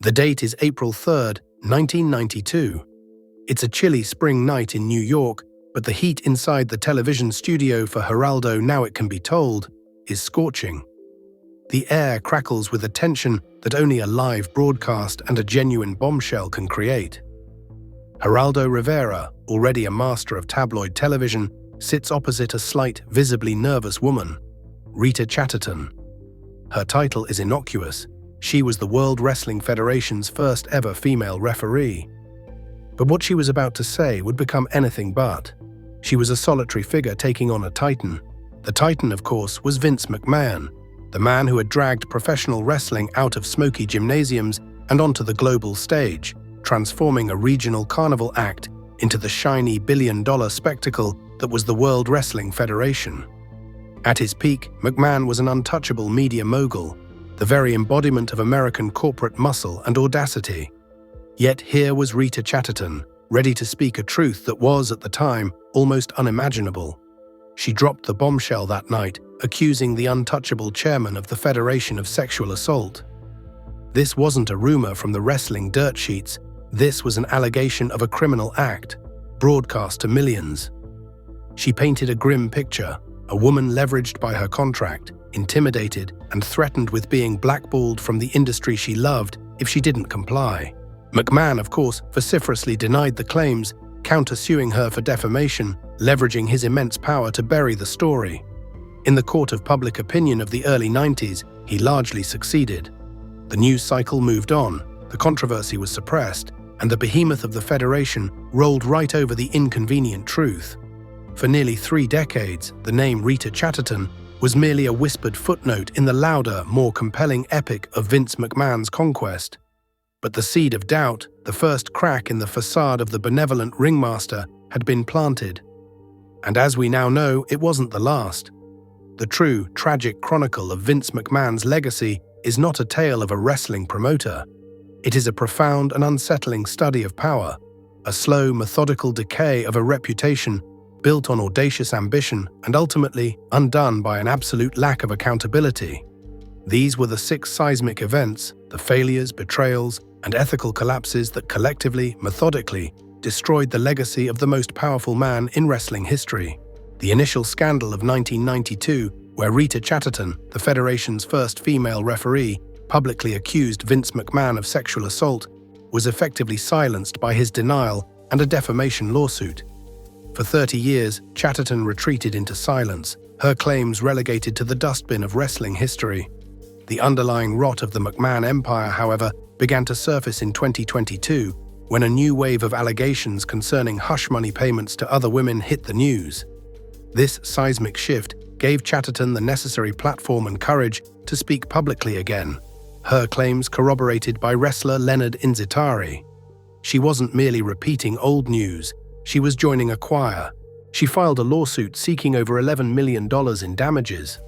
The date is April 3rd, 1992. It's a chilly spring night in New York, but the heat inside the television studio for Geraldo Now It Can Be Told is scorching. The air crackles with a tension that only a live broadcast and a genuine bombshell can create. Geraldo Rivera, already a master of tabloid television, sits opposite a slight, visibly nervous woman, Rita Chatterton. Her title is innocuous. She was the World Wrestling Federation's first ever female referee. But what she was about to say would become anything but. She was a solitary figure taking on a titan. The titan, of course, was Vince McMahon, the man who had dragged professional wrestling out of smoky gymnasiums and onto the global stage, transforming a regional carnival act into the shiny billion-dollar spectacle that was the World Wrestling Federation. At his peak, McMahon was an untouchable media mogul, the very embodiment of American corporate muscle and audacity. Yet here was Rita Chatterton, ready to speak a truth that was, at the time, almost unimaginable. She dropped the bombshell that night, accusing the untouchable chairman of the Federation of sexual assault. This wasn't a rumor from the wrestling dirt sheets. This was an allegation of a criminal act, broadcast to millions. She painted a grim picture, a woman leveraged by her contract, intimidated and threatened with being blackballed from the industry she loved if she didn't comply. McMahon, of course, vociferously denied the claims, countersuing her for defamation, leveraging his immense power to bury the story. In the court of public opinion of the early 90s, he largely succeeded. The news cycle moved on, the controversy was suppressed, and the behemoth of the Federation rolled right over the inconvenient truth. For nearly 3 decades, the name Rita Chatterton was merely a whispered footnote in the louder, more compelling epic of Vince McMahon's conquest. But the seed of doubt, the first crack in the facade of the benevolent ringmaster, had been planted. And as we now know, it wasn't the last. The true, tragic chronicle of Vince McMahon's legacy is not a tale of a wrestling promoter. It is a profound and unsettling study of power, a slow, methodical decay of a reputation built on audacious ambition and ultimately undone by an absolute lack of accountability. These were the 6 seismic events, the failures, betrayals, and ethical collapses that collectively, methodically, destroyed the legacy of the most powerful man in wrestling history. The initial scandal of 1992, where Rita Chatterton, the Federation's first female referee, publicly accused Vince McMahon of sexual assault, was effectively silenced by his denial and a defamation lawsuit. For 30 years, Chatterton retreated into silence, her claims relegated to the dustbin of wrestling history. The underlying rot of the McMahon empire, however, began to surface in 2022, when a new wave of allegations concerning hush money payments to other women hit the news. This seismic shift gave Chatterton the necessary platform and courage to speak publicly again, her claims corroborated by wrestler Leonard Inzitari. She wasn't merely repeating old news, she was joining a choir. She filed a lawsuit seeking over $11 million in damages.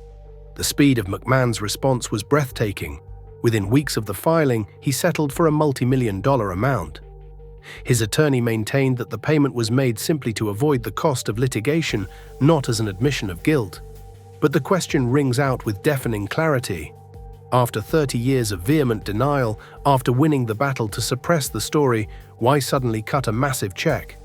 The speed of McMahon's response was breathtaking. Within weeks of the filing, he settled for a multi-million-dollar amount. His attorney maintained that the payment was made simply to avoid the cost of litigation, not as an admission of guilt. But the question rings out with deafening clarity. After 30 years of vehement denial, after winning the battle to suppress the story, why suddenly cut a massive check?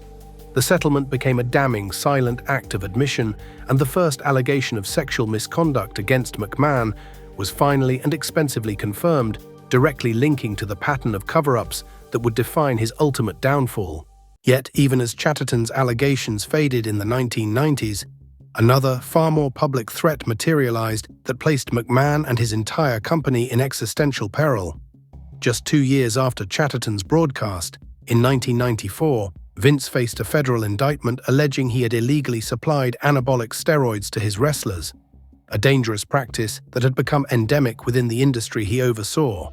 The settlement became a damning, silent act of admission, and the first allegation of sexual misconduct against McMahon was finally and expensively confirmed, directly linking to the pattern of cover-ups that would define his ultimate downfall. Yet, even as Chatterton's allegations faded in the 1990s, another, far more public threat materialized that placed McMahon and his entire company in existential peril. Just 2 years after Chatterton's broadcast, in 1994, Vince faced a federal indictment alleging he had illegally supplied anabolic steroids to his wrestlers, a dangerous practice that had become endemic within the industry he oversaw.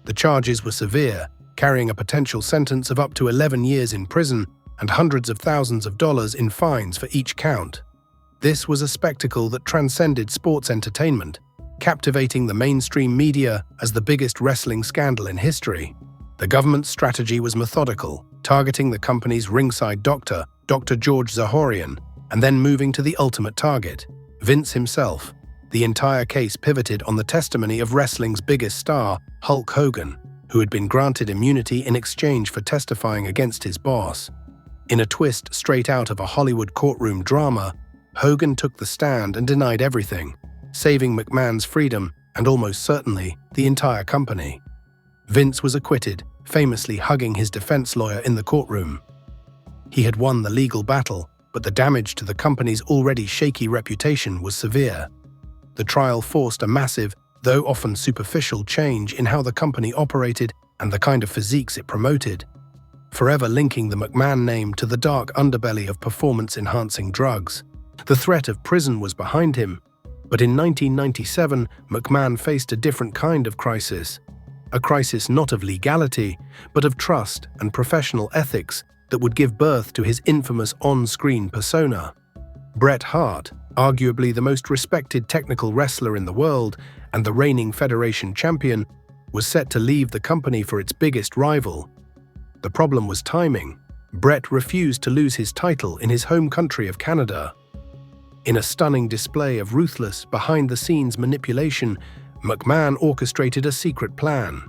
The charges were severe, carrying a potential sentence of up to 11 years in prison and hundreds of thousands of dollars in fines for each count. This was a spectacle that transcended sports entertainment, captivating the mainstream media as the biggest wrestling scandal in history. The government's strategy was methodical, targeting the company's ringside doctor, Dr. George Zahorian, and then moving to the ultimate target, Vince himself. The entire case pivoted on the testimony of wrestling's biggest star, Hulk Hogan, who had been granted immunity in exchange for testifying against his boss. In a twist straight out of a Hollywood courtroom drama, Hogan took the stand and denied everything, saving McMahon's freedom and almost certainly the entire company. Vince was acquitted, famously hugging his defense lawyer in the courtroom. He had won the legal battle, but the damage to the company's already shaky reputation was severe. The trial forced a massive, though often superficial, change in how the company operated and the kind of physiques it promoted, forever linking the McMahon name to the dark underbelly of performance-enhancing drugs. The threat of prison was behind him, but in 1997, McMahon faced a different kind of crisis. A crisis not of legality, but of trust and professional ethics that would give birth to his infamous on-screen persona. Bret Hart, arguably the most respected technical wrestler in the world and the reigning Federation champion, was set to leave the company for its biggest rival. The problem was timing. Bret refused to lose his title in his home country of Canada. In a stunning display of ruthless, behind-the-scenes manipulation, McMahon orchestrated a secret plan.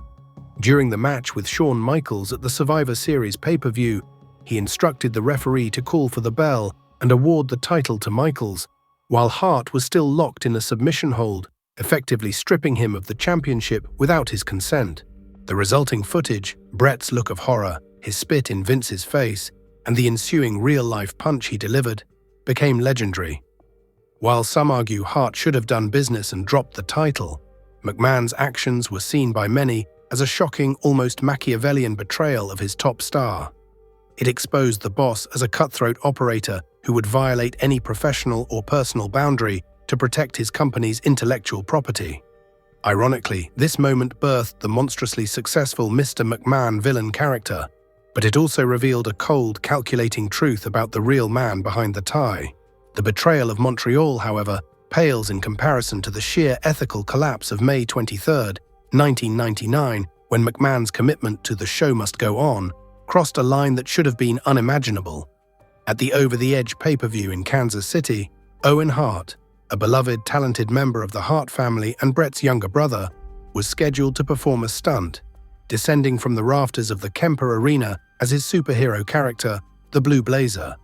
During the match with Shawn Michaels at the Survivor Series pay-per-view, he instructed the referee to call for the bell and award the title to Michaels, while Hart was still locked in a submission hold, effectively stripping him of the championship without his consent. The resulting footage, Bret's look of horror, his spit in Vince's face, and the ensuing real-life punch he delivered, became legendary. While some argue Hart should have done business and dropped the title, McMahon's actions were seen by many as a shocking, almost Machiavellian betrayal of his top star. It exposed the boss as a cutthroat operator who would violate any professional or personal boundary to protect his company's intellectual property. Ironically, this moment birthed the monstrously successful Mr. McMahon villain character, but it also revealed a cold, calculating truth about the real man behind the tie. The betrayal of Montreal, however, pales in comparison to the sheer ethical collapse of May 23, 1999, when McMahon's commitment to "the show must go on" crossed a line that should have been unimaginable. At the Over the Edge pay-per-view in Kansas City, Owen Hart, a beloved, talented member of the Hart family and Bret's younger brother, was scheduled to perform a stunt, descending from the rafters of the Kemper Arena as his superhero character, the Blue Blazer.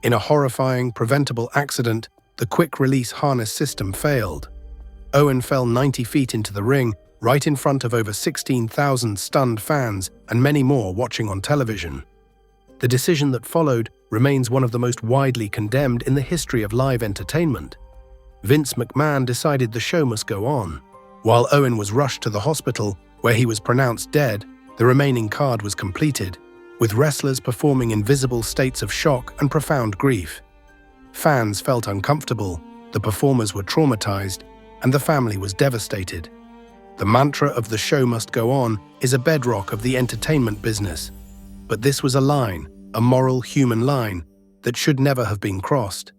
In a horrifying, preventable accident, the quick-release harness system failed. Owen fell 90 feet into the ring, right in front of over 16,000 stunned fans and many more watching on television. The decision that followed remains one of the most widely condemned in the history of live entertainment. Vince McMahon decided the show must go on. While Owen was rushed to the hospital, where he was pronounced dead, the remaining card was completed, with wrestlers performing in visible states of shock and profound grief. Fans felt uncomfortable, the performers were traumatized, and the family was devastated. The mantra of "the show must go on" is a bedrock of the entertainment business. But this was a line, a moral human line, that should never have been crossed.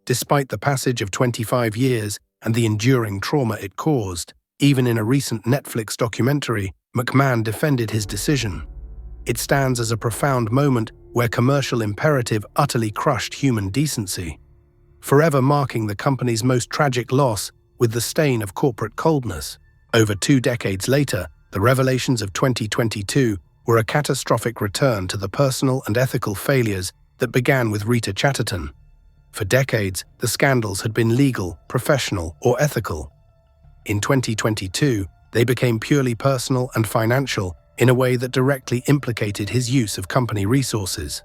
Despite the passage of 25 years and the enduring trauma it caused, even in a recent Netflix documentary, McMahon defended his decision. It stands as a profound moment where commercial imperative utterly crushed human decency, forever marking the company's most tragic loss with the stain of corporate coldness. Over 2 decades later, the revelations of 2022 were a catastrophic return to the personal and ethical failures that began with Rita Chatterton. For decades, the scandals had been legal, professional, or ethical. In 2022, they became purely personal and financial in a way that directly implicated his use of company resources.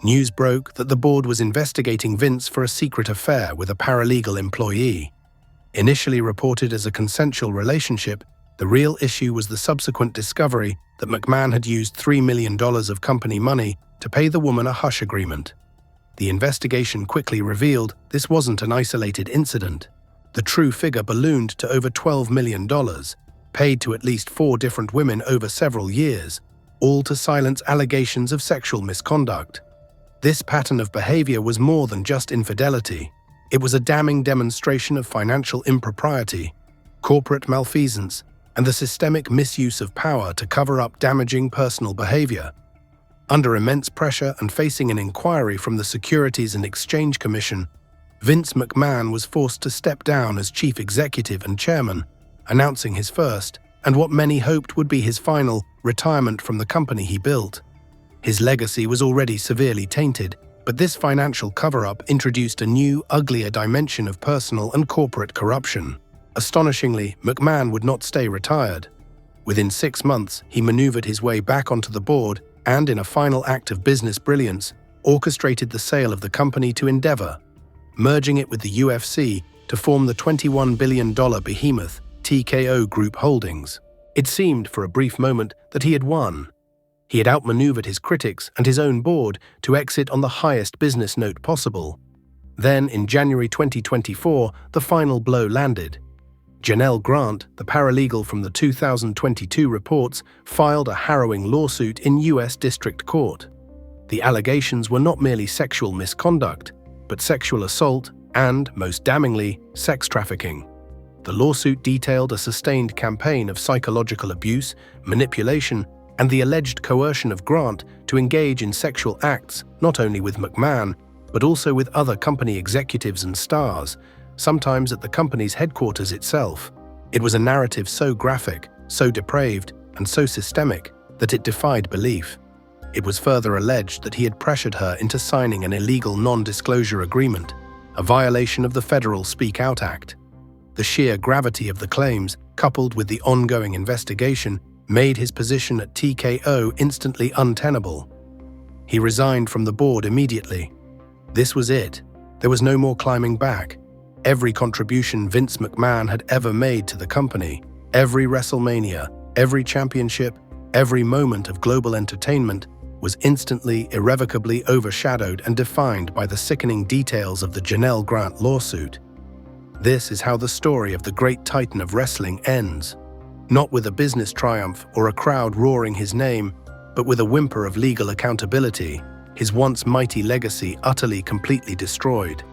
News broke that the board was investigating Vince for a secret affair with a paralegal employee. Initially reported as a consensual relationship, the real issue was the subsequent discovery that McMahon had used $3 million of company money to pay the woman a hush agreement. The investigation quickly revealed this wasn't an isolated incident. The true figure ballooned to over $12 million, paid to at least 4 different women over several years, all to silence allegations of sexual misconduct. This pattern of behavior was more than just infidelity. It was a damning demonstration of financial impropriety, corporate malfeasance, and the systemic misuse of power to cover up damaging personal behavior. Under immense pressure and facing an inquiry from the Securities and Exchange Commission, Vince McMahon was forced to step down as chief executive and chairman, announcing his first, and what many hoped would be his final retirement from the company he built. His legacy was already severely tainted, but this financial cover-up introduced a new, uglier dimension of personal and corporate corruption. Astonishingly, McMahon would not stay retired. Within 6 months, he maneuvered his way back onto the board and, in a final act of business brilliance, orchestrated the sale of the company to Endeavor, merging it with the UFC to form the $21 billion behemoth TKO Group Holdings. It seemed for a brief moment that he had won. He had outmaneuvered his critics and his own board to exit on the highest business note possible. Then, in January 2024, the final blow landed. Janel Grant, the paralegal from the 2022 reports, filed a harrowing lawsuit in U.S. District Court. The allegations were not merely sexual misconduct, but sexual assault and, most damningly, sex trafficking. The lawsuit detailed a sustained campaign of psychological abuse, manipulation, and the alleged coercion of Grant to engage in sexual acts not only with McMahon, but also with other company executives and stars, sometimes at the company's headquarters itself. It was a narrative so graphic, so depraved, and so systemic that it defied belief. It was further alleged that he had pressured her into signing an illegal non-disclosure agreement, a violation of the Federal Speak Out Act. The sheer gravity of the claims, coupled with the ongoing investigation, made his position at TKO instantly untenable. He resigned from the board immediately. This was it. There was no more climbing back. Every contribution Vince McMahon had ever made to the company, every WrestleMania, every championship, every moment of global entertainment, was instantly, irrevocably overshadowed and defined by the sickening details of the Janel Grant lawsuit. This is how the story of the great titan of wrestling ends. Not with a business triumph or a crowd roaring his name, but with a whimper of legal accountability, his once mighty legacy utterly completely destroyed.